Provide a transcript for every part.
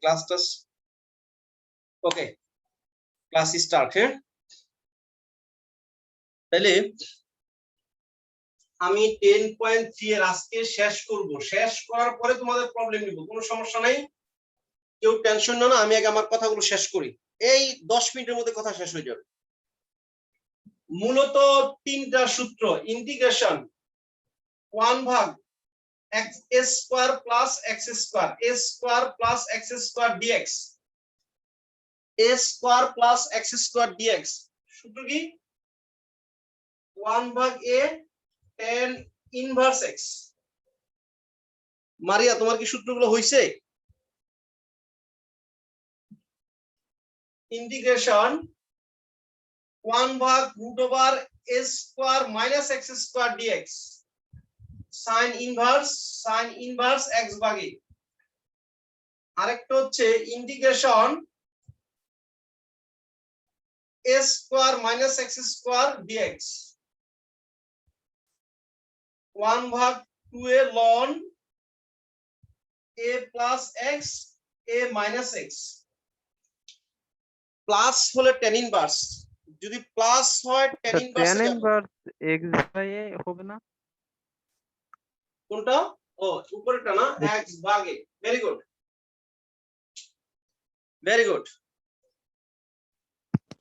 ক্লাসটা ওকে class start. হ্যাঁ, তাহলে আমি 10.3 এর আজকে শেষ করব। শেষ করার পরে তোমাদের প্রবলেম নিব, কোনো সমস্যা নাই, কেউ টেনশন নাও না। আমি আগে আমার কথাগুলো শেষ করি, এই 10 মিনিটের মধ্যে কথা শেষ হয়ে যাবে। মূলত তিনটা সূত্র, ইন্টিগ্রেশন 1 ভাগ x square plus x square, a square plus x square dx, a square plus x square dx। সূত্র কি? 1 ভাগ a tan inverse x। Maria, তোমার কি সূত্রগুলো হইছে? ইন্টিগ্রেশন 1 ভাগ root over a square minus x square dx, sin inverse x ভাগে। আরেকটা হচ্ছে integration a square minus x square dx, 1 ভাগ 2a ln a plus x a minus x। Plus হলে tan ইনভার্স, যদি প্লাস হয় tan inverse x by a হবে না? কোনটা? ও উপরেরটা না, x ভাগে। Very good, very good.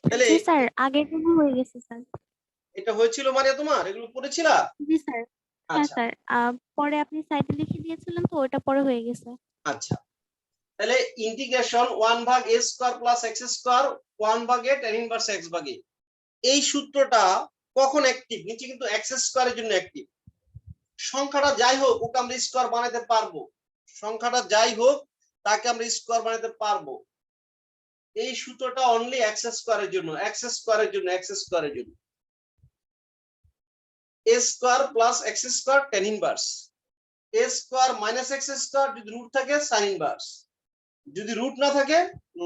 তাহলে জি স্যার, আগে কোনো হয়ে গেছে স্যার। এটা হয়েছিল মারিয়া, তোমার এগুলো পড়েছিলা? জি স্যার। হ্যাঁ আচ্ছা স্যার, পরে আপনি সাইডে লিখে দিয়েছিলেন তো, ওটা পরে হয়ে গেছে। আচ্ছা, তাহলে ইন্টিগ্রেশন 1 ভাগ a square plus x square 1 ভাগে tan ইনভার্স x ভাগে। এই সূত্রটা কখন অ্যাক্টিভ? নিচে কিন্তু x স্কয়ারের জন্য অ্যাক্টিভ। সংখ্যাটা যাই হোক ওকে আমরা স্কয়ার বানাতে পারবো, সংখ্যাটা যাই হোক তাকে আমরা স্কয়ার বানাতে পারবো। এই সূত্রটা অনলি x স্কয়ারের জন্য, x স্কয়ারের জন্য, x স্কয়ারের জন্য। a square plus x square tan inverse, a square minus x square যদি রুট থাকে sin ইনভার্স, যদি রুট না থাকে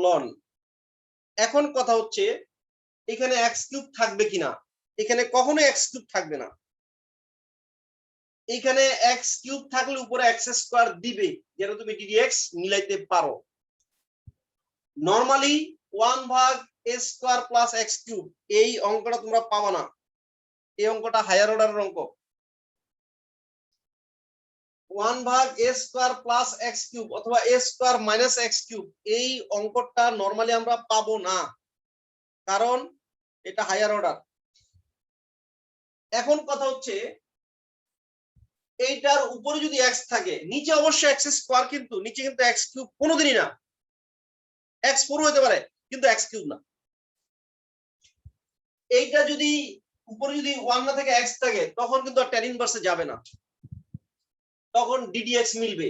ln। এখন কথা হচ্ছে এখানে x কিউব থাকবে কিনা? এখানে কখনো x কিউব থাকবে না। এখানে x কিউব থাকলে উপরে x স্কয়ার দিবে, যেটা তুমি ddx মিলাইতে পারো। নরমালি 1 ভাগ a square plus x cube, এই অঙ্কটা তোমরা পাবা না, এই অঙ্কটা হায়ার অর্ডারের অঙ্ক। 1 ভাগ a square plus x cube অথবা a square minus x cube, এই অঙ্কটা নরমালি আমরা পাবো না, কারণ এটা হায়ার অর্ডার। এখন কথা হচ্ছে এইটার উপরে যদি x থাকে, নিচে অবশ্যই x স্কয়ার, কিন্তু নিচে কিন্তু x কিউব কোনোদিনই না। x পুরো হতে পারে কিন্তু x কিউব না। এইটা যদি উপরে যদি 1 না থেকে x থাকে, তখন কিন্তু আর tan ইনভার্সে যাবে না, তখন ddx মিলবে,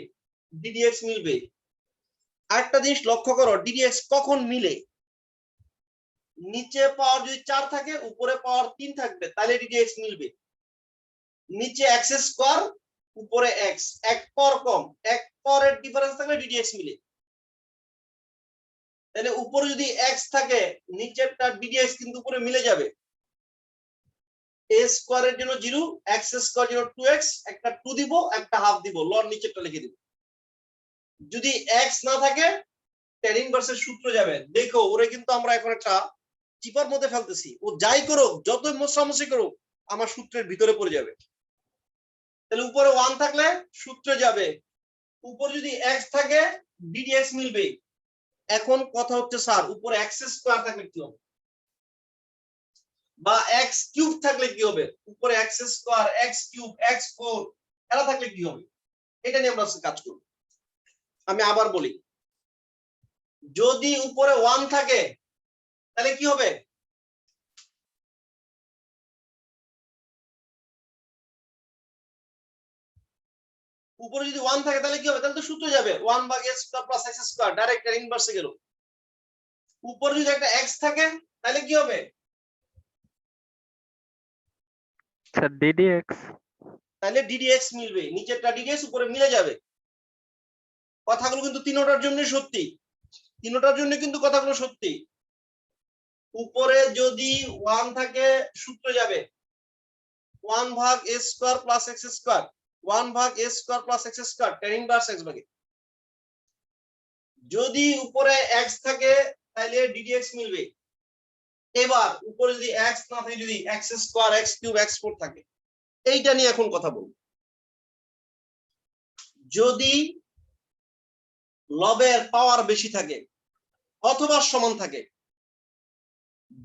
ddx মিলবে। আরেকটা জিনিস লক্ষ্য করো, ddx কখন মিলে? নিচে পাওয়ার যদি 4 থাকে উপরে পাওয়ার 3 থাকবে, তাহলে ddx মিলবে। নিচে x স্কয়ার উপরে x, এক পাওয়ার কম, এক পাওয়ারের ডিফারেন্স থাকলে ddx মিলে। তাহলে উপরে যদি x থাকে নিচেরটা ddx কিন্তু উপরে মিলে যাবে। a স্কয়ারের জন্য 0, x স্কয়ার জন্য 2x, একটা 2 দিব একটা হাফ দিব, লন নিচেরটা লিখে দিব। যদি x না থাকে tan ইনভার্সের সূত্র যাবে। দেখো ওরে কিন্তু আমরা এখন একটা চিপার মধ্যে ফেলতেছি, ও যাই করুক যতই মশামশি করুক আমার সূত্রের ভিতরে পড়ে যাবে। তাহলে উপরে 1 থাকলে সূত্রে যাবে, উপরে যদি x থাকে ddx মিলবে। এখন কথা হচ্ছে স্যার উপরে x স্কয়ার থাকলে কি হবে, বা x কিউব থাকলে কি হবে? উপরে x square, x cube, x4 এরা থাকলে কি হবে? এটা নিয়ে আমরা কাজ করব। আমি আবার বলি, যদি উপরে 1 থাকে তাহলে কি হবে? উপরে যদি 1 থাকে তাহলে কি হবে? তাহলে তো সূত্র যাবে 1 ভাগ a square plus x square, direct এর ইনভার্সে গেল। উপরে যদি একটা x থাকে তাহলে কি হবে? Sir ddx। তাহলে ddx মিলবে, নিচেরটা ddx উপরে মিলে যাবে। কথাগুলো কিন্তু তিনটার জন্য সত্যি, তিনটার জন্য কিন্তু কথাগুলো সত্যি। উপরে যদি 1 থাকে সূত্র যাবে 1 ভাগ a square plus x square, 1 ভাগ a square plus x square tan inverse x ভাগে। যদি উপরে x থাকে তাহলে ddx মিলবে। এবার উপরে যদি x না থাকে, যদি x square x cube x4 থাকে, এইটা নিয়ে এখন কথা বলবো। যদি লবের পাওয়ার বেশি থাকে অথবা সমান থাকে,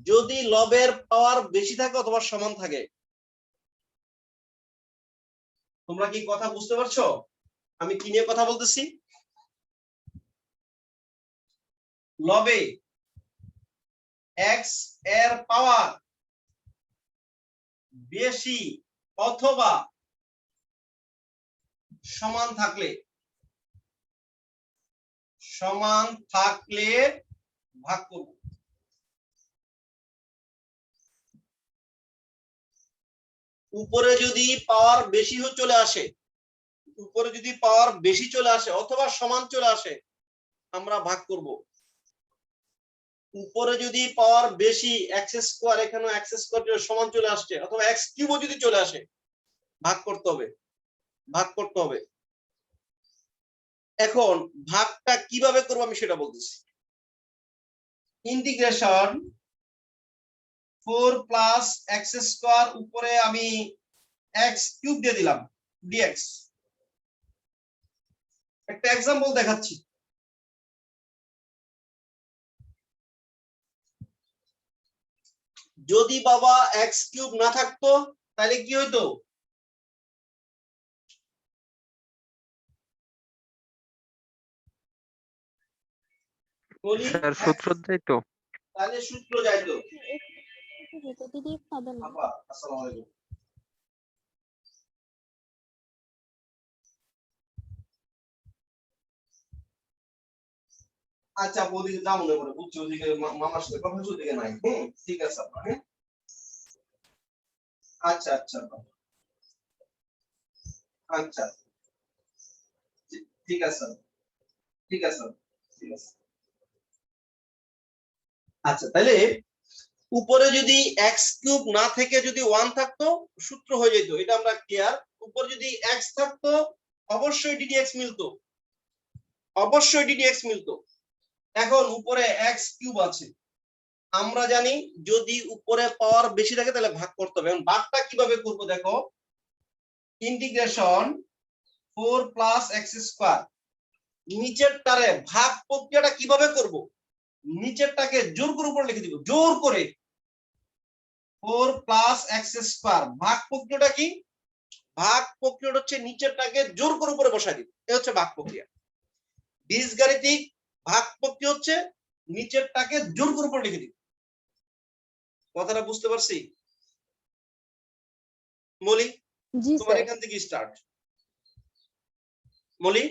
যদি লবের পাওয়ার বেশি থাকে অথবা সমান থাকে, তোমরা কি কথা বুঝতে পারছো আমি কি নিয়ে কথা বলতেছি? লবে x এর পাওয়ার বেশি অথবা সমান থাকলে ভাগ করব। উপরে যদি পাওয়ার বেশি চলে আসে, উপরে যদি পাওয়ার বেশি চলে আসে অথবা সমান চলে আসে, আমরা ভাগ করব। উপরে যদি পাওয়ার বেশি এক্স স্কয়ার, এখানে এক্স স্কয়ার সমান চলে আসছে, অথবা এক্স কিউবও যদি চলে আসে, ভাগ করতে হবে, ভাগ করতে হবে। এখন ভাগটা কিভাবে করব আমি সেটা বলতেছি। ইন্টিগ্রেশন 4 প্লাস এক্স স্কয়ার উপরে আমি এক্স কিউব দিয়ে দিলাম dx। একটা এক্সাম্পল দেখাচ্ছি। যদি বাবা এক্স কিউব না থাকতো তাহলে কি হইতো? বলি স্যার সূত্র দেই তো। তাহলে সূত্র যাইতো। ddx হবে না। আপা আসসালামু আলাইকুম। আচ্ছা ওদিকে যা মনে করে বুঝছি, ওদিকে মামার সাথে কথা হচ্ছে, ওদিকে নাই। ঠিক আছে আপা। আচ্ছা আচ্ছা আপা। আচ্ছা ঠিক আছে, ঠিক আছে, ঠিক আছে। আচ্ছা তাহলে উপরে যদি এক্স কিউব না থেকে যদি 1 থাকতো সূত্র হয়ে যেত, এটা আমরা ক্লিয়ার। উপরে যদি এক্স থাকতো অবশ্যই ddx মিলতো, অবশ্যই ddx মিলতো। এখন উপরে এক্স কিউব আছে, আমরা জানি যদি উপরে পাওয়ার বেশি থাকে তাহলে ভাগ করতে হবে। এখন ভাগটা কিভাবে করব দেখো। ইন্টিগ্রেশন 4 প্লাস এক্স স্কয়ার, নিচের টারে ভাগ প্রক্রিয়াটা কিভাবে করব? নিচেরটাকে জোর করে উপরে লিখে দিব, জোর করে 4 প্লাস এক্স স্কয়ার। ভাগ প্রক্রিয়াটা কি? ভাগ প্রক্রিয়াটা হচ্ছে নিচেরটাকে জোর করে উপরে বসাই দিব, এই হচ্ছে ভাগ প্রক্রিয়া। বীজগাণিতিক ভাগ প্রক্রিয়া হচ্ছে নিচেরটাকে জোর করে উপরে লিখে দিব। কথাটা বুঝতে পারছি? মলি জি তোমার স্যার। এখান থেকে স্টার্ট। মলি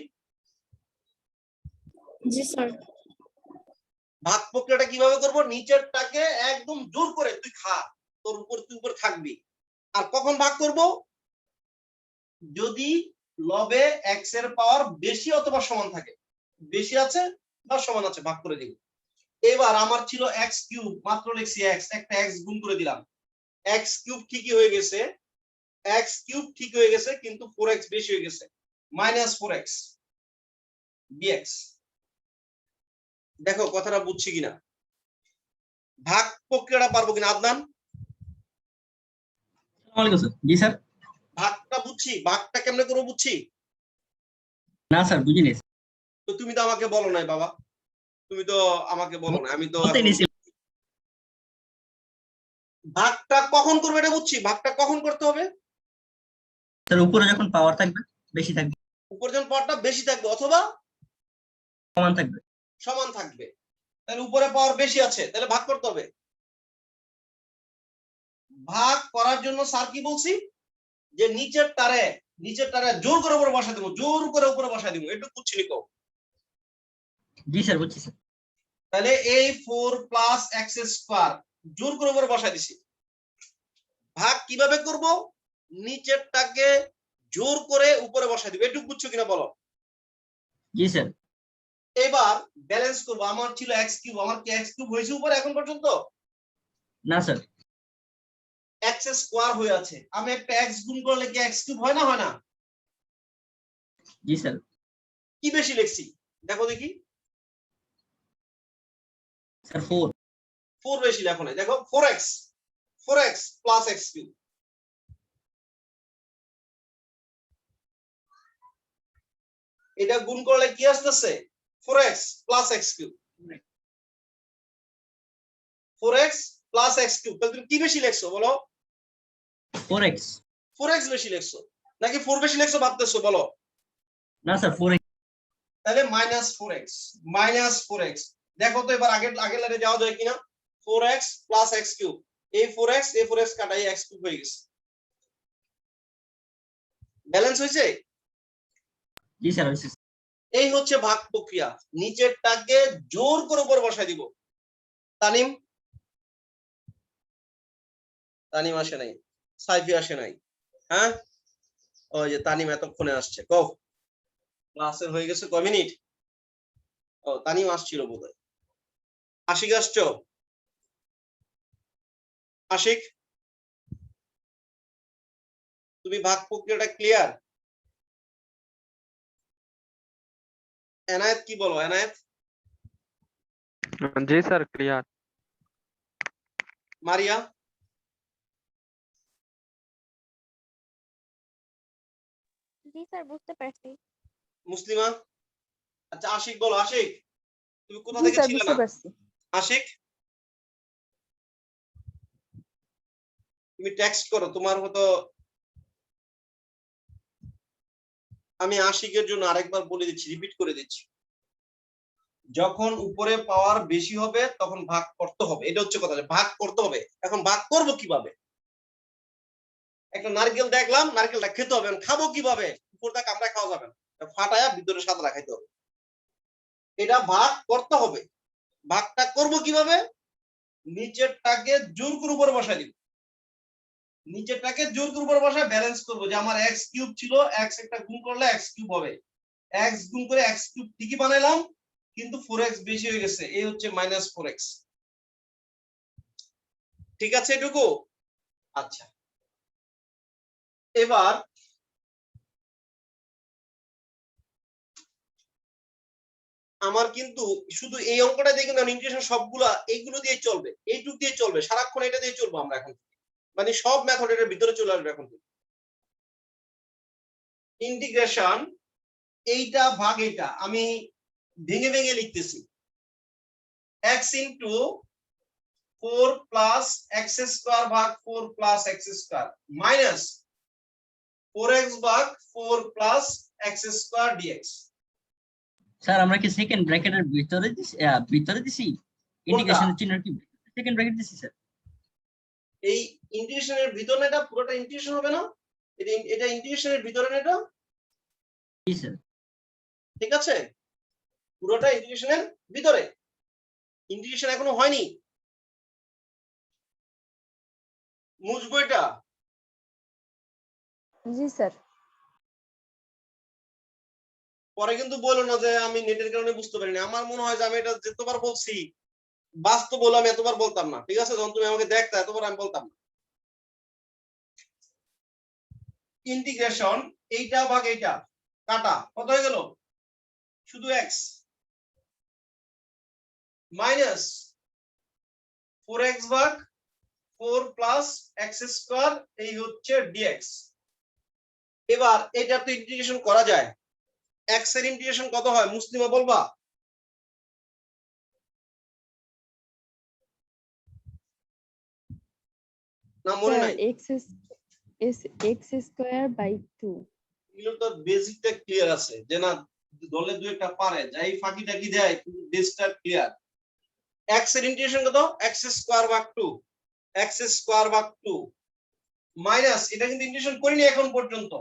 জি স্যার। ভাগ প্রক্রিয়াটা কিভাবে করব? নিচেরটাকে একদম জোর করে তুই খা, তোর উপর তুই উপর থাকবি। আর কখন ভাগ করব? যদি লবে এক্স এর পাওয়ার বেশি অথবা সমান থাকে। বেশি আছে বা সমান আছে, ভাগ করে দিব। এবার আমার ছিল এক্স কিউব, মাত্র লিখছি এক্স, একটা এক্স গুণ করে দিলাম। এক্স কিউব ঠিকই হয়ে গেছে, এক্স কিউব ঠিক হয়ে গেছে, কিন্তু 4x বেশি হয়ে গেছে, -4x dx। দেখো কথাটা বুঝছি কিনা, ভাগ প্রক্রিয়াটা পারবো কিনা আদনান? জি স্যার। ভাগটা বুঝছি, ভাগটা কেমনে করবো বুঝছি। না স্যার বুঝিনি। তো তুমি তো আমাকে বলো নাই বাবা, তুমি তো আমাকে বলো না, আমি তো বলতে এখন নিছি। ভাগটা কখন করবে এটা বুঝছি। ভাগটা কখন করতে হবে? স্যার উপরে যখন পাওয়ার থাকবে বেশি থাকবে, উপরে যখন পাওয়ারটা বেশি থাকবে অথবা সমান থাকবে। সমান থাকবে। তাহলে উপরে পাওয়ার বেশি আছে, তাহলে ভাগ করতে হবে। ভাগ করার জন্য স্যার কি বলছি, যে নিচের টারে জোর করে উপরে বসাই দেবো, জোর করে উপরে বসাই দেবো, একটু বুঝছি নিকো। জি স্যার বুঝছি স্যার। তাহলে এই 4 প্লাস এক্স স্কয়ার জোর করে উপরে বসাই দিছি। ভাগ কিভাবে করব? নিচেরটাকে জোর করে উপরে বসাই দিব, একটু বুঝছো কিনা বলো। জি স্যার। এবার ব্যালেন্স করব। আমার ছিল এক্স কিউব, আমার কি এক্স কিউব হয়েছে উপরে এখন পর্যন্ত? না স্যার। এক্স স্কয়ার হয়ে আছে, আমি একটা এক্স গুণ করলে কি এক্স কিউব হয় না? হয় না? জি স্যার। কি বেশি লিখছি দেখো দেখি। স্যার 4 4 বেশি লেখো নাই, দেখো 4x প্লাস x কিউব। এটা গুণ করলে কি আসতেছে? 4x plus x cube. 4x plus x cube. তাহলে তুমি কি বেশি লিখছো বলো? 4x 4x বেশি লিখছো নাকি 4 বেশি লিখছো ভাবতেছো বলো? না স্যার 4x তাহলে মাইনাস 4x দেখো তো এবার আগের লাইনে যাওয়া যায় কিনা। 4x প্লাস x কিউব, এই 4x কাটাই x কিউব হয়ে গেছে। ব্যালেন্স হয়েছে? জি স্যার হয়েছে। এই হচ্ছে ভাগ প্রক্রিয়া। নিচেরটাকে জোর করে উপর বসাই দিব। তানিম আসে নাই, সাইফি আসে নাই। হ্যাঁ, ওই যে তানিম এতক্ষণে আসছে। কও ক্লাসের হয়ে গেছে কয় মিনিট? ও তানিম আসছিল বোধহয়। আশিক আসছো? আশিক তুমি ভাগ প্রক্রিয়াটা ক্লিয়ার? এনায়েত কি বলো? এনায়েত, जी सर क्लियर। মারিয়া, জি স্যার, বুঝতে পারছি। মুসলিমা? আচ্ছা আশিক বলো। আশিক তুমি কোথা জি থেকে স্যার, ছিলে বুঝতে না? পারছি। আশিক তুমি টেক্সট করো তোমার মতো। আমি আশিকের জন্য আরেকবার বলে দিচ্ছি, রিপিট করে দিচ্ছি। যখন উপরে পাওয়ার বেশি হবে তখন ভাগ করতে হবে, এটা হচ্ছে কথা। ভাগ করতে হবে। এখন ভাগ করব কিভাবে? একটা নারকেল দেখলাম, নারকেলটা খেতে হবে, খাবো কিভাবে? উপরটা কামড়া খাওয়া যাবে না, ফাটায়া ভিতরে সাদা রাখাইতে হবে। এটা ভাগ করতে হবে। ভাগটা করব কিভাবে? নিচেরটাকে জোর করে উপরে বসাই দিব। নিচেরটাকে জোর করে উপরে বসায় ব্যালেন্স করব, যে আমার x কিউব ছিল, x একটা গুণ করলে x কিউব হবে। x গুণ করে x কিউব ঠিকই বানাইলাম, কিন্তু 4x বেশি হয়ে গেছে, এই হচ্ছে মাইনাস 4x। ঠিক আছে এটুকু? আচ্ছা, এবার আমার কিন্তু শুধু এই অঙ্কটা দিয়ে কিন্তু ইন্টিগ্রেশন সবগুলা এইগুলো দিয়ে চলবে, এইটুক দিয়ে চলবে, সারাক্ষণ এটা দিয়ে চলবো আমরা এখন। মানে সব মেথড এর ভিতরে চলে আসবে এখন। ইন্টিগ্রেশন এইটা ভাগ এইটা আমি ভেঙে ভেঙে লিখতেছি। x into 4 plus x square ভাগ 4 plus x square minus 4x ভাগ 4 plus x square dx। Sir আমরা কি সেকেন্ড ব্র্যাকেটের ভিতরে দিছি? ইন্টিগ্রেশনের চিহ্ন কি সেকেন্ড ব্র্যাকেট দিছি স্যার? এই ইন্টিগ্রেশনের ভিতরে না, এটা পুরোটা ইন্টিগ্রেশন হবে না? এটা ইন্টিগ্রেশনের ভিতরে না এটা? জি স্যার। ঠিক আছে, পুরোটা ইন্টিগ্রেশনের ভিতরে। ইন্টিগ্রেশন এখনো হয়নি, মুছবো এটা। জি স্যার। পরে কিন্তু বলো না যে আমি নেটের কারণে বুঝতে পারিনি। আমার মনে হয় যে আমি এটা যতবার বলছি, বাস্তব বলে আমি এতবার বলতাম না। ঠিক আছে, যখন তুমি আমাকে দেখতে এতবার আমি বলতাম না। ইন্টিগ্রেশন এইটা ভাগ এইটা কাটা কত হয়ে গেল? শুধু x মাইনাস 4x ভাগ 4 প্লাস x স্কয়ার, এই হচ্ছে dx। এবার এটা তো ইন্টিগ্রেশন করা যায়। x এর ইন্টিগ্রেশন কত হয় মুসলিমা বলবা? না মনে স্যার নাই? x square by 2। এগুলো তো বেসিকটা ক্লিয়ার আছে, যে না দলে দুই একটা পারে যাই ফাঁকি টাকি দেয়, কিন্তু বেসটা ক্লিয়ার। x এর ইন্টিগ্রেশন কত? x স্কয়ার ভাগ 2, x স্কয়ার ভাগ 2 মাইনাস, এটা কিন্তু ইন্টিগ্রেশন করিনি এখন পর্যন্ত।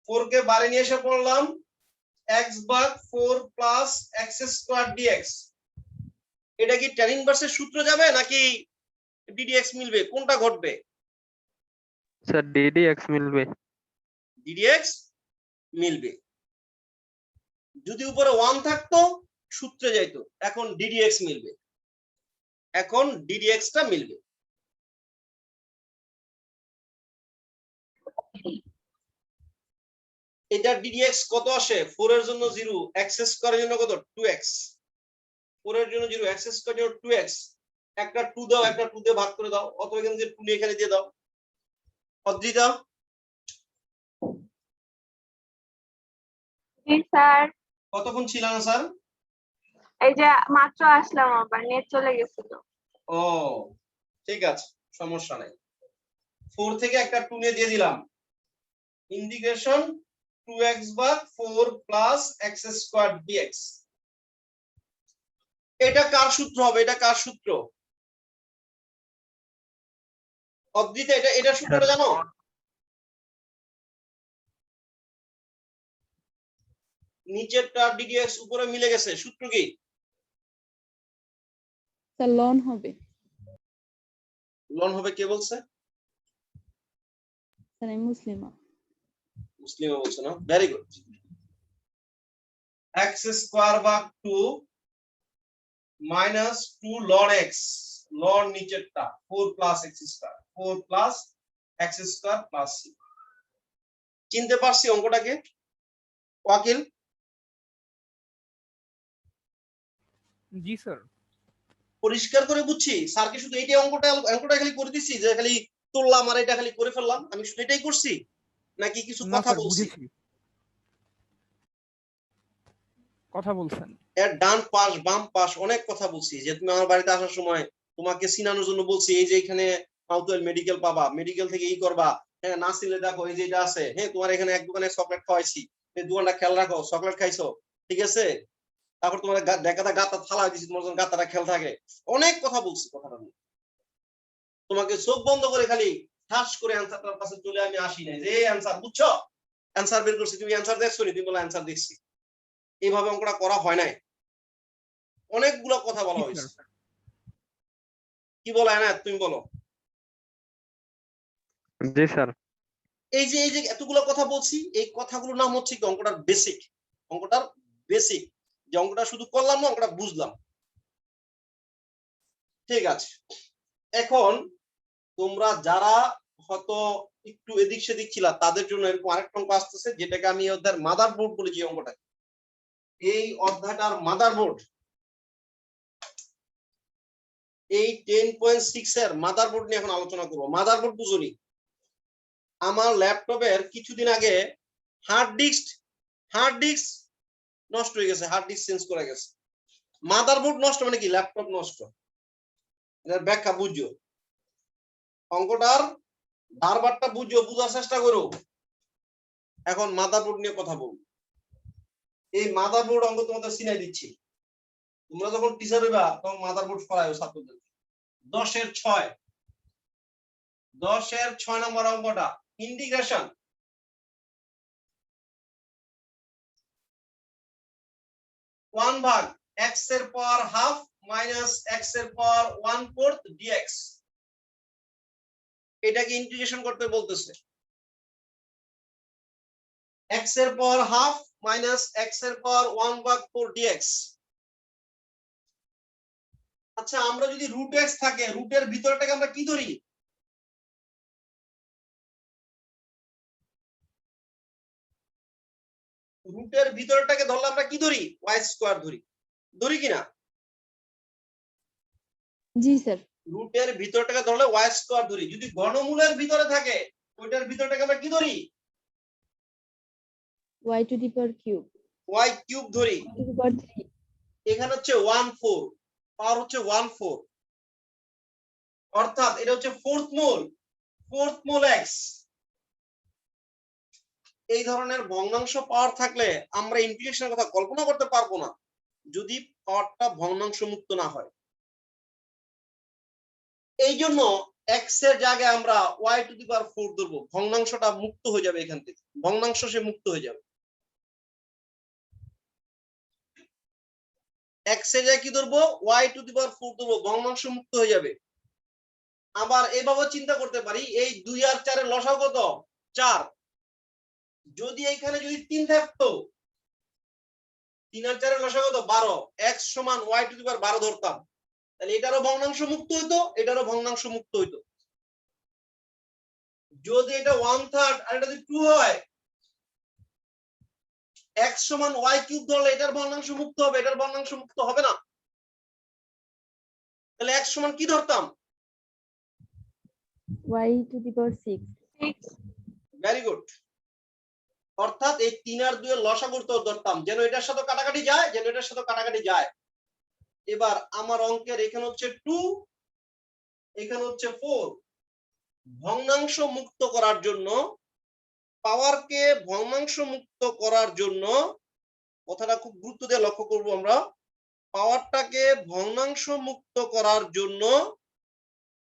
4 কে বারে নিয়ে এসে পড়লাম, x ভাগ 4 প্লাস x স্কয়ার dx। এটা কি tan ইনভার্সের সূত্র যাবে নাকি ddx মিলবে? কোনটা ঘটবে? सर डी एक्स मिलবে। ddx মিলবে। যদি উপরে 1 থাকতো সূত্রে যাইতো, এখন ddx মিলবে। এখন ddx টা মিলবে। এটা ddx কত আসে? 4 এর জন্য 0, x স্কয়ারের জন্য কত? 2x। 4 এর জন্য 0, x স্কয়ার জন্য 2x, একটা 2 দাও, একটা 2 দিয়ে ভাগ করে দাও, অথবা এখান থেকে 2 নিয়ে এখানে দিয়ে দাও। অদ্রিতা জি স্যার, কতক্ষণ ছিল না স্যার? এই যে মাত্র আসলাম, আবার নেট চলে গেছিল। ও ঠিক আছে, সমস্যা নাই। 4 থেকে একটা 2 নিয়ে দিয়ে দিলাম, ইন্টিগ্রেশন 2x ভাগ 4 প্লাস x স্কয়ার dx। এটা কার সূত্র হবে? এটা কার সূত্র? অদ্রিতা এটা সূত্রটা জানো? নিচেরটা ddx উপরে মিলে গেছে, সূত্র কি? স্যার লন হবে। লন হবে কে বলছে? স্যার আমি মুসলিমা। মুসলিমা বলছে না? Very good. x স্কয়ার ভাগ 2 মাইনাস 2 ln x, ln নিচেরটা 4 plus x square, 4 plus x square plus c। চিনতে পারছি অঙ্কটাকে ওয়াকিল? জি স্যার। পরিষ্কার করে বুঝছি? স্যারকে শুধু এইটাই অঙ্কটা খালি করে দিচ্ছি যে খালি তুললাম আর এটা খালি করে ফেললাম, আমি শুধু এটাই করছি নাকি কিছু না কথা স্যার, বলছি? বুঝেছি, কথা বলছেন। এর ডান পাশ বাম পাশ অনেক কথা বলছি, যে তুমি আমার বাড়িতে আসার সময় তোমাকে চিনানোর জন্য বলছি, এই যে এখানে মাউথওয়েল মেডিকেল পাবা, মেডিকেল থেকে এই করবা, হ্যাঁ না চিনলে দেখো এই যে এটা আছে, হ্যাঁ তোমার এখানে এক দোকানে চকলেট খাওয়াইছি, এই দোকানটা খেয়াল রাখো, চকলেট খাইছো, ঠিক আছে? তারপর তোমার দেখাটা গাতা থালা দিছি, তোমার জন্য গাতাটা খেয়াল থাকে, অনেক কথা বলছি। কথাটা নিয়ে তোমাকে চোখ বন্ধ করে খালি ঠাস করে অ্যান্সারটার কাছে চলে আমি আসি নাই যে অ্যান্সার বুঝছো, অ্যান্সার বের করছি, তুমি অ্যান্সার দেখছো নি? তুমি বলো অ্যান্সার দেখছি। এইভাবে অঙ্কটা করা হয় নাই, অনেকগুলো কথা বলা জি হয়েছে। স্যার। কি বলো এনায়েত, তুমি বলো। জি স্যার। এই যে এতগুলো কথা বলছি, এই কথাগুলোর নাম হচ্ছে কি অঙ্কটার বেসিক। অঙ্কটার বেসিক, যে অঙ্কটা শুধু করলাম না, অঙ্কটা বুঝলাম। ঠিক আছে, এখন তোমরা যারা হয়তো একটু এদিক সেদিক ছিল তাদের জন্য এরকম আরেকটা অঙ্ক আসতেছে, যেটাকে আমি অধ্যায়ের মাদার বোর্ড বলি। যে অঙ্কটা, এই অধ্যায়টার মাদার বোর্ড, এই 10.6 এর মাদার বোর্ড নিয়ে এখন আলোচনা করবো। মাদার বোর্ড বুঝুনি? আমার ল্যাপটপের কিছুদিন আগে হার্ড ডিস্ক নষ্ট হয়ে গেছে, হার্ড ডিস্ক চেঞ্জ করে গেছে। মাদারবোর্ড নষ্ট মানে কি? ল্যাপটপ নষ্ট। এর ব্যাখ্যা বুঝো, অঙ্কটার ধারবারটা বুঝো, বুঝার চেষ্টা করো। এখন মাদারবোর্ড নিয়ে কথা বলবো। এই মাদারবোর্ড অঙ্ক তোমাদের চিনাই দিচ্ছি, তোমরা যখন টিচার হইবা তখন মাদারবোর্ড পড়ায়ও ছাত্রদের। 10 এর 6 নম্বর অঙ্কটা, ইন্টিগ্রেশন 1 ভাগ x এর পাওয়ার হাফ মাইনাস x এর পাওয়ার 1/4 dx। এটাকে ইন্টিগ্রেশন করতে বলতেছে। x এর পাওয়ার হাফ মাইনাস x এর পাওয়ার 1/4 dx। আচ্ছা, আমরা যদি রুট x থাকে, রুটের ভিতরটাকে আমরা কি ধরি? রুটের ভিতরটাকে ধরলে আমরা কি ধরি? y স্কয়ার ধরি, ধরি কিনা? জি স্যার। রুটের ভিতরটাকে ধরলে y স্কয়ার ধরি। যদি ঘনমূলের ভিতরে থাকে, ওইটার ভিতরটাকে আমরা কি ধরি? y to the power cube. y cube ধরি। টু দি পাওয়ার 3। এখানে হচ্ছে 1/4, পাওয়ার হচ্ছে 1/4, অর্থাৎ এটা হচ্ছে ফোর্থ মোল x। এই ধরনের ভগ্নাংশ পাওয়ার থাকলে আমরা ইন্টিগ্রেশনের কথা কল্পনা করতে পারবো না, যদি পাওয়ারটা ভগ্নাংশ মুক্ত না হয়। এই জন্য x এর জায়গায় আমরা y টু দি পাওয়ার 4 ধরবো, ভগ্নাংশটা মুক্ত হয়ে যাবে, এখান থেকে ভগ্নাংশ সে মুক্ত হয়ে যাবে। x এর জায়গায় কি ধরবো? y টু দি পাওয়ার 4 ধরবো, ভগ্নাংশ মুক্ত হয়ে যাবে। আবার এভাবে চিন্তা করতে পারি, এই 2 আর 4 এর লসাগু কত? 4। যদি এখানে যদি 3 থাকতো, 3 আর 4 এর লসাগু কত? 12। x সমান y টু দি পাওয়ার 12 ধরতাম, তাহলে এটারও ভগ্নাংশ মুক্ত হইতো, এটারও ভগ্নাংশ মুক্ত হইতো। যদি এটা 1/3 আর এটা যদি 2 হয়, x সমান y কিউব ধরলে এটার ভগ্নাংশ মুক্ত হবে, এটার ভগ্নাংশ মুক্ত হবে না। তাহলে x সমান কি ধরতাম? y to the power 6 very good. অর্থাৎ এই 3 আর 2 এর লসাগু ধরতাম, যেন এটার সাথে কাটাকাটি যায়, যেন এটার সাথে কাটাকাটি যায়। এবার আমার অঙ্কের এখানে হচ্ছে 2, এখানে হচ্ছে 4। ভগ্নাংশ মুক্ত করার জন্য, পাওয়ারকে ভগ্নাংশ মুক্ত করার জন্য, কথাটা খুব গুরুত্ব দিয়ে লক্ষ্য করব আমরা, পাওয়ারটাকে ভগ্নাংশ মুক্ত করার জন্য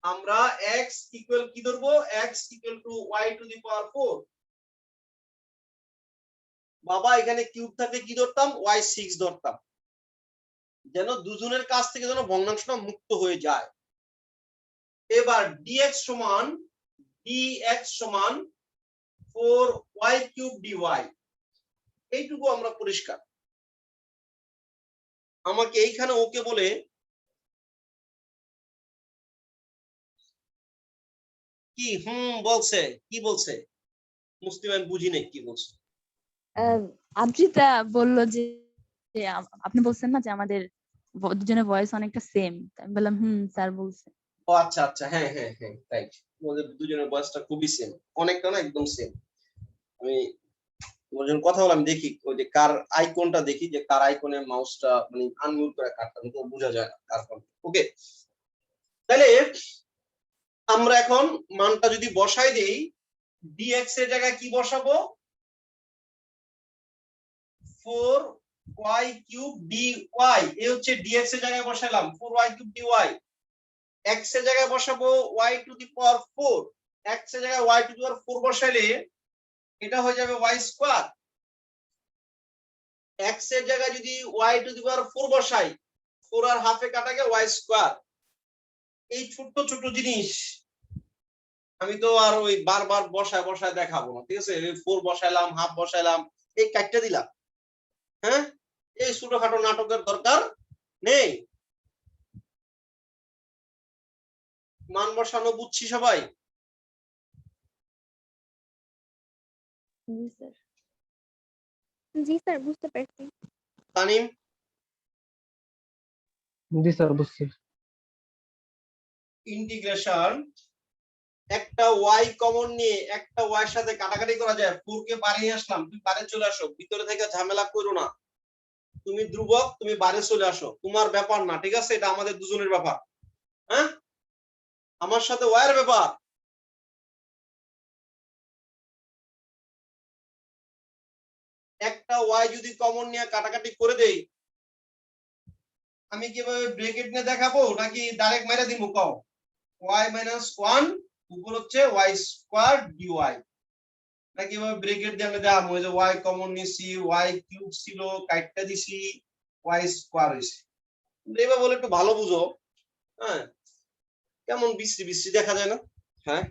আমরা x ইকুয়াল কি ধরবো? x equal to y to the power 4। বাবা এখানে কিউব থাকে কি ধরতাম? y6 ধরতাম, যেন দুজনের কাছ থেকে যেন ভগ্নাংশটা মুক্ত হয়ে যায়। এবার dx সমান 4y কিউব dy, এইটুকু আমরা পরিষ্কার। আমাকে এইখানে ওকে বলে কি বলছে, কি বলছে মুসলিম? আমি বুঝি নাই কি বলছে। আবৃতা বললো যে যে আপনি বলছেন না যে আমাদের দুজনের ভয়েস অনেকটা সেম, আমি বললাম স্যার বলছে। ও আচ্ছা আচ্ছা, হ্যাঁ হ্যাঁ হ্যাঁ, রাইট। আমাদের দুজনের বয়সটা খুবই সেম, অনেকটা না, একদম সেম। আমি তোমার যখন কথা বললাম দেখি ওই যে কার আইকনটা, দেখি যে কার আইকনে মাউসটা মানে আনমিউট করে কাটটা তো বোঝা যায় না কার কোন। ওকে, তাহলে আমরা এখন মানটা যদি বসাই দেই, dx এর জায়গায় কি বসাবো? 4y কিউব dy, এই হচ্ছে dx এর জায়গায় বসাইলাম 4y কিউব dy। x এর জায়গায় বসাবো y to the power 4, x এর জায়গায় y টু দি পাওয়ার 4 বসাইলে এটা হয়ে যাবে y স্কয়ার। x এর জায়গায় যদি y টু দি পাওয়ার 4 বসাই, 4 আর হাফে কাটা গেল y স্কয়ার। এই ছোট ছোট জিনিস আমি তো আর ওই বারবার বসায় বসায় দেখাবো না, ঠিক আছে? 4 বসাইলাম, হাফ বসাইলাম, এই কাটটা দিলাম। হ্যাঁ, এই ছোটখাটো নাটকের দরকার নেই। মান বসানো বুঝছি সবাই? জি স্যার। জি স্যার, বুঝতে পারছি। তানিম? জি স্যার, বুঝছি। ইন্টিগ্রেশন, একটা y কমন নিয়ে একটা y এর সাথে কাটাকাটি করা যায়। 4 কে বাইরে নিয়ে আসলাম, তুমি বাইরে চলে আসো, ভিতরে থেকে ঝামেলা করো না। তুমি ধ্রুবক, তুমি বাইরে চলে আসো, তোমার ব্যাপার না, ঠিক আছে? এটা আমাদের দুজনের ব্যাপার। হ্যাঁ, আমার সাথে y এর ব্যাপার। একটা y যদি কমন নিয়ে কাটাকাটি করে দেই, আমি কিভাবে ব্র্যাকেট নিয়ে দেখাবো নাকি ডাইরেক্ট মেরে দিমু? কও। y - 1 উপর হচ্ছে y স্কয়ার dy, নাকি এভাবে ব্র্যাকেট দিয়ে আমি দেখাবো যে y কমন নিছি, y কিউব ছিল, কাটটা দিছি, y স্কয়ার হইছে। এইভাবে বলে একটু ভালো বুঝো। হ্যাঁ, কেমন বিশ্রী বিশ্রী দেখা যায় না? হ্যাঁ,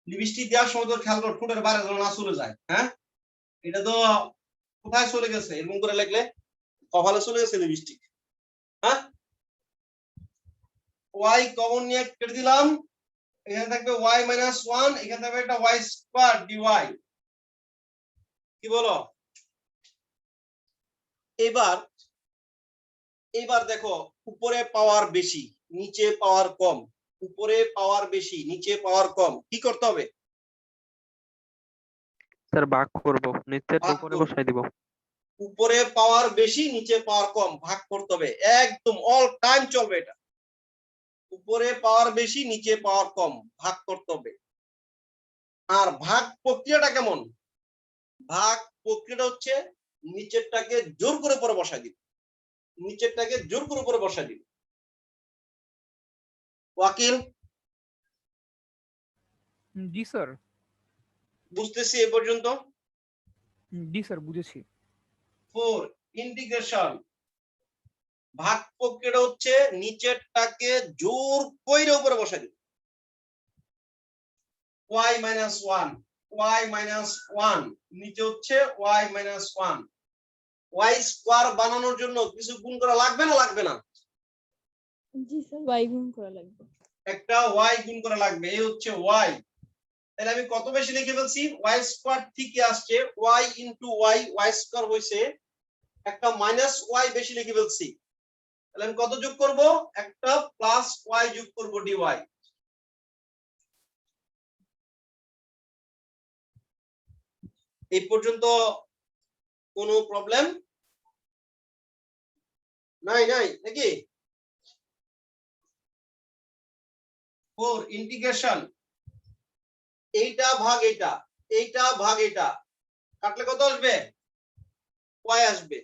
লিপস্টিক দেওয়ার সময় তো খেয়াল করে ঠোঁটের বাইরে যেন না চলে যায়। হ্যাঁ, এটা তো কোথায় চলে গেছে এরকম করে লিখলে? কপালে চলে গেছে লিপস্টিক। হ্যাঁ, y কমন নিয়ে কেটে দিলাম, এখানে থাকবে y - 1, এখানে থাকবে একটা y স্কয়ার dy। কি বলো? এবার দেখো, উপরে পাওয়ার বেশি নিচে পাওয়ার কম, উপরে পাওয়ার বেশি নিচে পাওয়ার কম, কি করতে হবে? স্যার ভাগ করব, নিচের ভাগ উপরে করব। বসাই দিব। উপরে পাওয়ার বেশি নিচে পাওয়ার কম, ভাগ করতে হবে, একদম অল টাইম চলবে এটা। উপরে পাওয়ার বেশি নিচে পাওয়ার কম, ভাগ করতে হবে। আর ভাগ প্রক্রিয়াটা কেমন? ভাগ প্রক্রিয়াটা হচ্ছে নিচেরটাকে জোর করে পরে বসাই দিবে, নিচেরটাকে জোর করে পরে বসাই দিবে। ওয়াকিল? জি স্যার। বুঝতেছি এ পর্যন্ত? জি স্যার, বুঝেছি। 4 ইন্টিগ্রেশন, ভাগ প্রক্রিয়াটা হচ্ছে নিচেরটাকে জোর কইরে উপরে বসাই দিবে। y - 1, y - 1 নিচে হচ্ছে y - 1। y স্কয়ার বানানোর জন্য কিছু গুণ করা লাগবে না লাগবে না? জি স্যার, y গুণ করা লাগবে। একটা y গুণ করা লাগবে, এই হচ্ছে y। তাহলে আমি কত বেশি লিখে ফেলছি? y স্কয়ার ঠিকই আসছে, y * y, y স্কয়ার হইছে, একটা মাইনাস y বেশি লিখে ফেলছি। তাহলে আমি কত যোগ করব, একটা প্লাস ওয়াই যোগ করব ডিওয়াই। এই পর্যন্ত কোনো প্রবলেম নাই নাকি? 4 ইন্টিগ্রেশন এইটা ভাগ এইটা, এইটা ভাগ এইটা কাটলে কত আসবে, ওয়াই আসবে।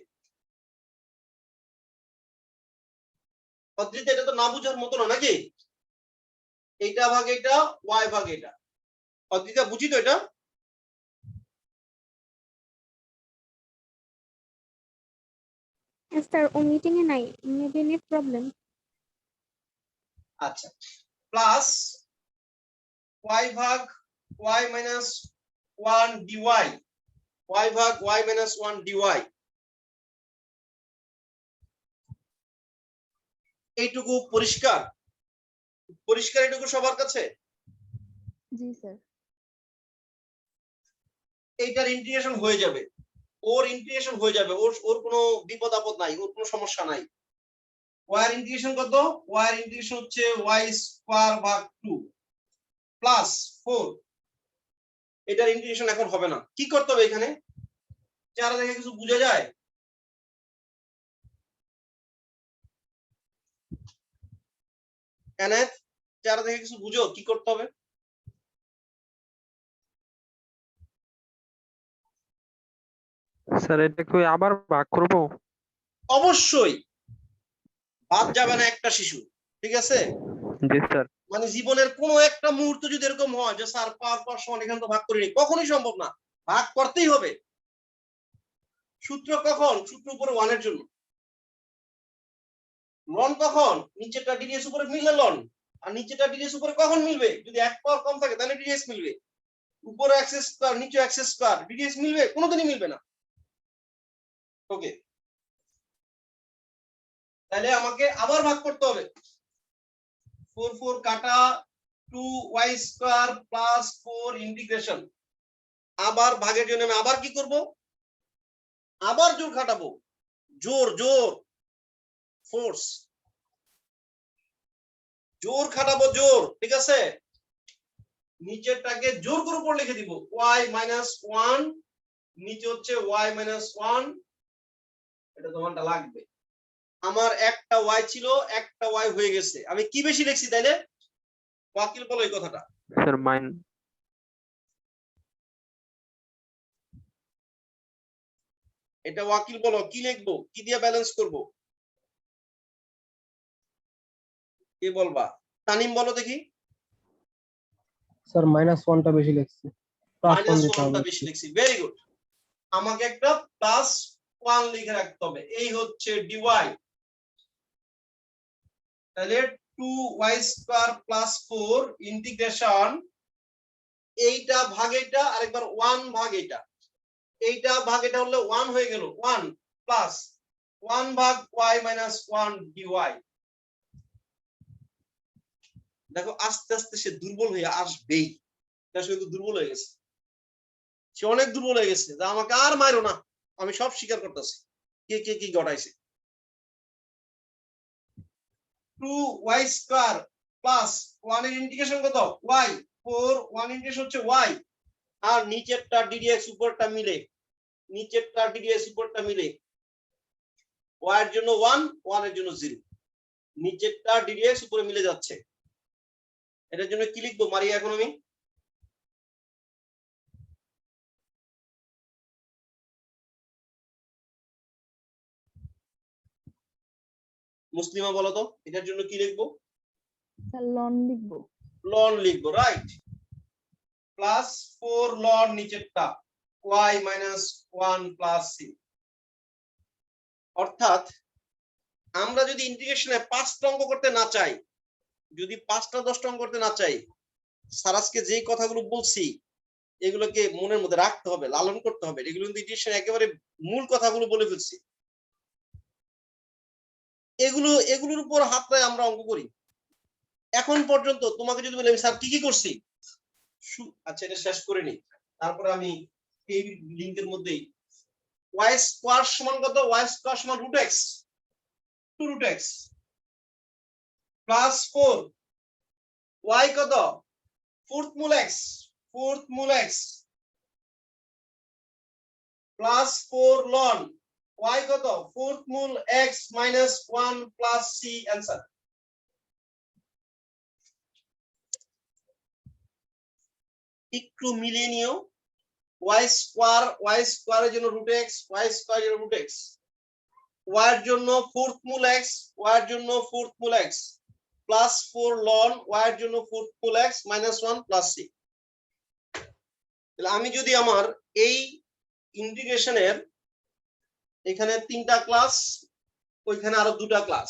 অদ্রিত এটা তো না বুঝার মতো না নাকি? এইটা ভাগ এইটা, ওয়াই ভাগ এইটা। অদ্রিতা বুঝি তো এটা? স্যার ও মিটিং এ নাই, মেবি নেট প্রবলেম। আচ্ছা, প্লাস ওয়াই ভাগ ওয়াই মাইনাস 1 ডিওয়াই, ওয়াই ভাগ ওয়াই মাইনাস 1 ডিওয়াই। এইটুকু পরিষ্কার? পরিষ্কার এইটুকু সবার কাছে? জি স্যার। এইটার ইন্টিগ্রেশন হয়ে যাবে, ওর ইন্টিগ্রেশন হয়ে যাবে, ওর কোনো বিপদ আপদ নাই, ওর কোনো সমস্যা নাই। ওয়াই ইন্টিগ্রেশন কত? ওয়াই ইন্টিগ্রেশন হচ্ছে ওয়াই স্কয়ার ভাগ 2 প্লাস 4। এটার ইন্টিগ্রেশন এখন হবে না। কি করতে হবে এখানে? চেহারা দেখে কিছু বোঝা যায়? এনায়েত, চেহারা দেখে কিছু বুঝো কি করতে হবে? স্যার এটা কি আবার ভাগ করব? অবশ্যই বাদ যাবে না একটা শিশু, ঠিক আছে? জি স্যার। মানে জীবনের কোনো একটা মুহূর্ত যদি এরকম হয় যে স্যার পাওয়ার পর সমান এখানে তো ভাগ করিনি, কখনোই সম্ভব না, ভাগ করতেই হবে। সূত্র কখন? সূত্র উপরে 1 এর জন্য। লন কখন? নিচেরটা ডিডিএস উপরে মিললে লন, আর নিচেরটা ডিডিএস উপরে কখন মিলবে? যদি এক পাওয়ার কম থাকে তাহলে ডিডিএস মিলবে। উপরে এক্স স্কয়ার নিচে এক্স স্কয়ার, ডিডিএস মিলবে? কোনোদিনই মিলবে না। ওকে, তাহলে আমাকে আবার ভাগ করতে হবে। 4 4 কাটা, 2y স্কয়ার প্লাস 4 ইন্টিগ্রেশন। আবার ভাগের জন্য আমি আবার কি করব? আবার জোর খাটাবো, জোর জোর ফোর্স, জোর খাটাবো, জোর, ঠিক আছে? নিচেরটাকে জোর করে উপর লিখে দিব, y মাইনাস 1, নিচে হচ্ছে y মাইনাস 1। এটা তোমারটা লাগবে। আমার একটা y ছিল, একটা y হয়ে গেছে। আমি কি বেশি লিখছি তাইলে? ওয়াকিল বলো এই কথাটা। স্যার এটা ওয়াকিল বলো, কি লিখবো, কি দিয়ে ব্যালেন্স করব? কি বলবা? তানিম বলো দেখি। স্যার -1টা বেশি লিখছি, মাইনাস 1টা বেশি লিখছি, ভেরি গুড। আমাকে একটা প্লাস 1 লিখে রাখতে হবে। এই হচ্ছে ডিওয়াই। তাহলে 2y স্কয়ার প্লাস 4 ইন্টিগ্রেশন এইটা ভাগ এইটা, আরেকবার 1 ভাগ এইটা, এইটা ভাগ এটা হলে 1 হয়ে গেল, 1 প্লাস 1 ভাগ y মাইনাস 1 ডিওয়াই। দেখো আস্তে আস্তে সে দুর্বল হয়ে আসবেই। সে কিন্তু দুর্বল হয়ে গেছে, সে অনেক দুর্বল হয়ে গেছে, যা আমাকে আর মারো না, আমি সব স্বীকার করতেছি কে কে কি ঘটাইছে। 2y স্কয়ার প্লাস 1 এর ইন্টিগ্রেশন কত? y 4, 1 ইন্টিগ্রেশন হচ্ছে y, আর নিচেরটা ddx উপরটা মিলে, নিচেরটা ddx উপরটা মিলে, y এর জন্য 1, 1 এর জন্য 0, নিচেরটা ddx উপরে মিলে যাচ্ছে। এটার জন্য কি লিখবো মারিয়া এখন আমি? মুসলিমা বলো তো এটার জন্য কি লিখবো? স্যার লন লিখবো। লন লিখবো, রাইট। প্লাস 4 লন নিচেরটা y মাইনাস 1 প্লাস c। অর্থাৎ আমরা যদি ইন্টিগ্রেশনে 5টা অঙ্ক করতে না চাই, যদি 5টা 10টা অঙ্ক করতে না চাই, সারাজকে যেই কথাগুলো বলছি এগুলোকে মনের মধ্যে রাখতে হবে, লালন করতে হবে। এগুলো কিন্তু ইন্টিগ্রেশন একেবারে মূল কথাগুলো বলে ফেলছি। এগুলোর উপর হাতটায় আমরা অঙ্ক করি। এখন পর্যন্ত তোমাকে যদি বলি আমি স্যার কি কি করছি, আচ্ছা এটা শেষ করে নি, তারপরে আমি এই লিংকের মধ্যেই y স্কয়ার সমান কত? y স্কয়ার সমান √x, 2 root x plus 4 y কত fourth mole x plus 4 ln y কত fourth mole x minus 1 plus c answer একটু মিলিয়ে নিও y স্কয়ারের জন্য root x y স্কয়ারের জন্য root x y এর জন্য fourth mole x y এর জন্য fourth mole x plus 4 ln y এর জন্য fourth mole x minus 1 plus c তাহলে আমি যদি আমার এই ইন্টিগ্রেশনের এখানে 3টা ক্লাস ওইখানে আরো 2টা ক্লাস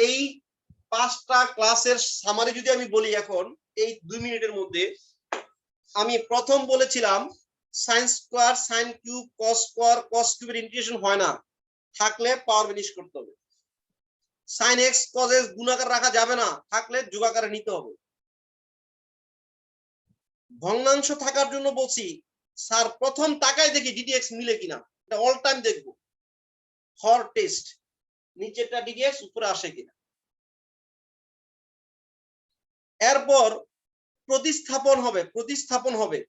এই 5টা ক্লাসের সামারি যদি আমি বলি এখন এই 2 মিনিটের মধ্যে আমি প্রথম বলেছিলাম sin square sin cube cos square cos কিউবের ইন্টিগ্রেশন হয় না থাকলে পাওয়ার ফিনিশ করতে হবে sin x cos x গুণাকার রাখা যাবে না থাকলে যোগাকারে নিতে হবে ভগ্নাংশ থাকার জন্য বলছি স্যার প্রথম তাকায় দেখি ddx মিলে কিনা এটা অল টাইম দেখব ফর টেস্ট নিচেরটা ddx উপরে আসে কিনা এরপর প্রতিস্থাপন হবে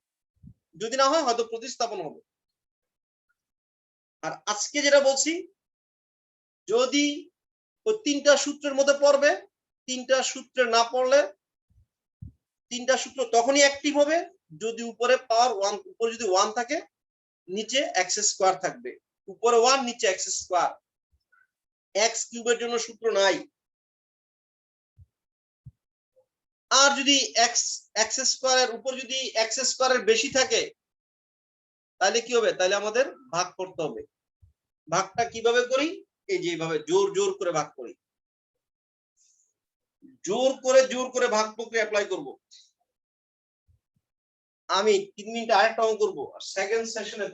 যদি না হয় হয়তো প্রতিস্থাপন হবে আর আজকে যেটা বলছি যদি ওই 3টা সূত্রের মধ্যে পড়বে 3টা সূত্রে না পড়লে 3টা সূত্র তখনই অ্যাক্টিভ হবে যদি উপরে পাওয়ার 1 উপরে যদি 1 থাকে নিচে x স্কয়ার থাকবে উপরে 1 নিচে x স্কয়ার x কিউবের জন্য সূত্র নাই আর যদি x স্কয়ারের উপর যদি x স্কয়ারের বেশি থাকে তাহলে কি হবে তাহলে আমাদের ভাগ করতে হবে ভাগটা কিভাবে করি এই যে এইভাবে জোর করে ভাগ করি জোর করে ভাগ প্রক্রিয়া অ্যাপ্লাই করব আমি 3 মিনিট আরেকটা অঙ্ক করব আর সেকেন্ড সেশনে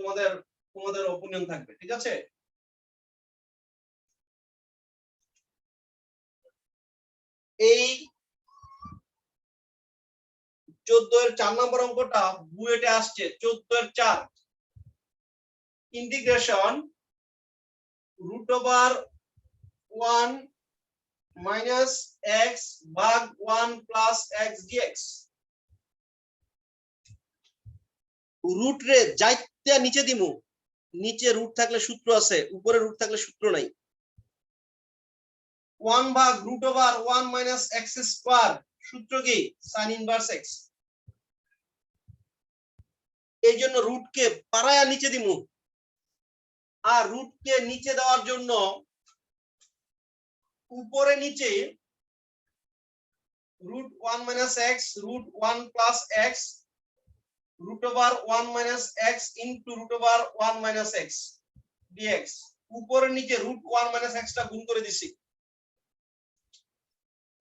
তোমাদের অপিনিয়ন থাকবে ঠিক আছে এই 14 এর 4 নম্বর অঙ্কটা বুয়েটে আসছে 14 এর 4 ইন্টিগ্রেশন √1 minus x ভাগ 1 plus x dx রুট রে যাইতে নিচে দিমু নিচে রুট থাকলে সূত্র আছে উপরে রুট থাকলে সূত্র নাই 1 ভাগ √1 minus x স্কয়ার সূত্র কি sin ইনভার্স x এই জন্য রুট কে পাড়ায়া নিচে দিমু আর রুট কে নিচে দেওয়ার জন্য উপরে নিচে √1 minus x √1 plus x √1 minus x into √1 minus x dx উপরে নিচে √1 minus x টা গুণ করে দিছি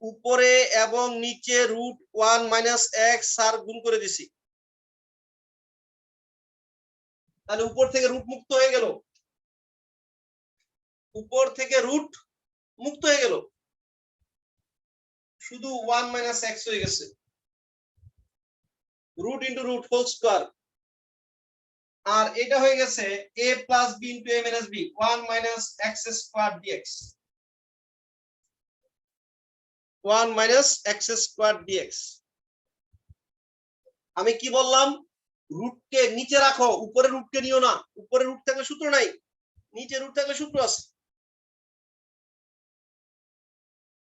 উপরে এবং নিচে √1 minus x আর গুণ করে দিছি তাহলে উপর থেকে রুট মুক্ত হয়ে গেল উপর থেকে রুট মুক্ত হয়ে গেল শুধু 1 minus x হয়ে গেছে root into root whole square আর এটা হয়ে গেছে a plus b into a minus b 1 minus x square dx 1 minus x square dx আমি কি বললাম রুট কে নিচে রাখো উপরে রুট কে নিও না উপরে রুট থাকলে সূত্র নাই নিচে রুট থাকলে সূত্র আছে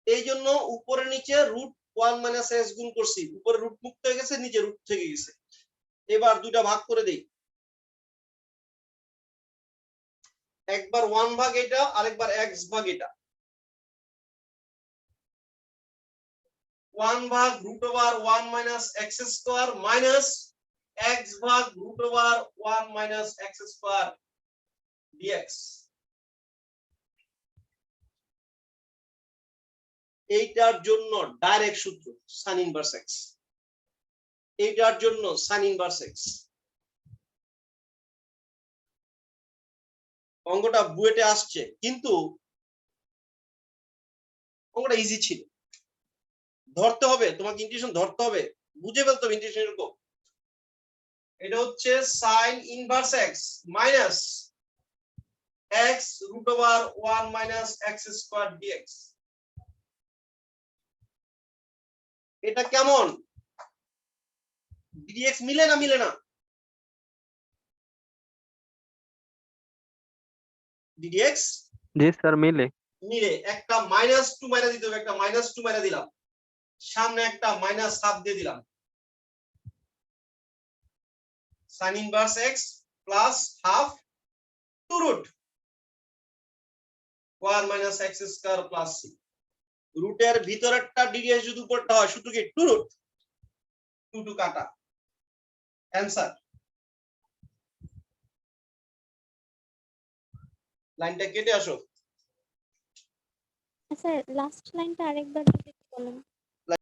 এই জন্য উপরে নিচে √1 minus x গুণ করছি উপরে রুট মুক্ত হয়ে গেছে নিচে রুট থেকে গেছে এবার দুইটা ভাগ করে দেই একবার 1 ভাগ এটা আরেকবার x ভাগ এটা 1 ভাগ √1 minus x square minus x ভাগ √1 minus x স্কয়ার dx এইটার জন্য ডাইরেক্ট সূত্র sin ইনভার্স x এইটার জন্য sin ইনভার্স x অঙ্কটা বুয়েটে আসছে কিন্তু অঙ্কটা ইজি ছিল ধরতে হবে তোমাকে ইন্টিগ্রেশন ধরতে হবে বুঝে ফেলতে হবে ইন্টিগ্রেশন এরকম এটা হচ্ছে sin inverse x minus x root over 1 minus x square dx এটা কেমন dx মিলে না dx জি স্যার মিলে। মিলে একটা -2 মাইনাস দিতে হবে একটা -2 মাইনাস দিলাম সামনে একটা -1/2 দিয়ে দিলাম sin inverse x plus half 2 root 1 minus x square plus c রুটের ভিতরেরটা ddx যদি উপরটা হয় সূত্র কি 2 root 2 কাটা অ্যানসার লাইনটা কেটে আসো স্যার লাস্ট লাইনটা আরেকবার যদি বলেন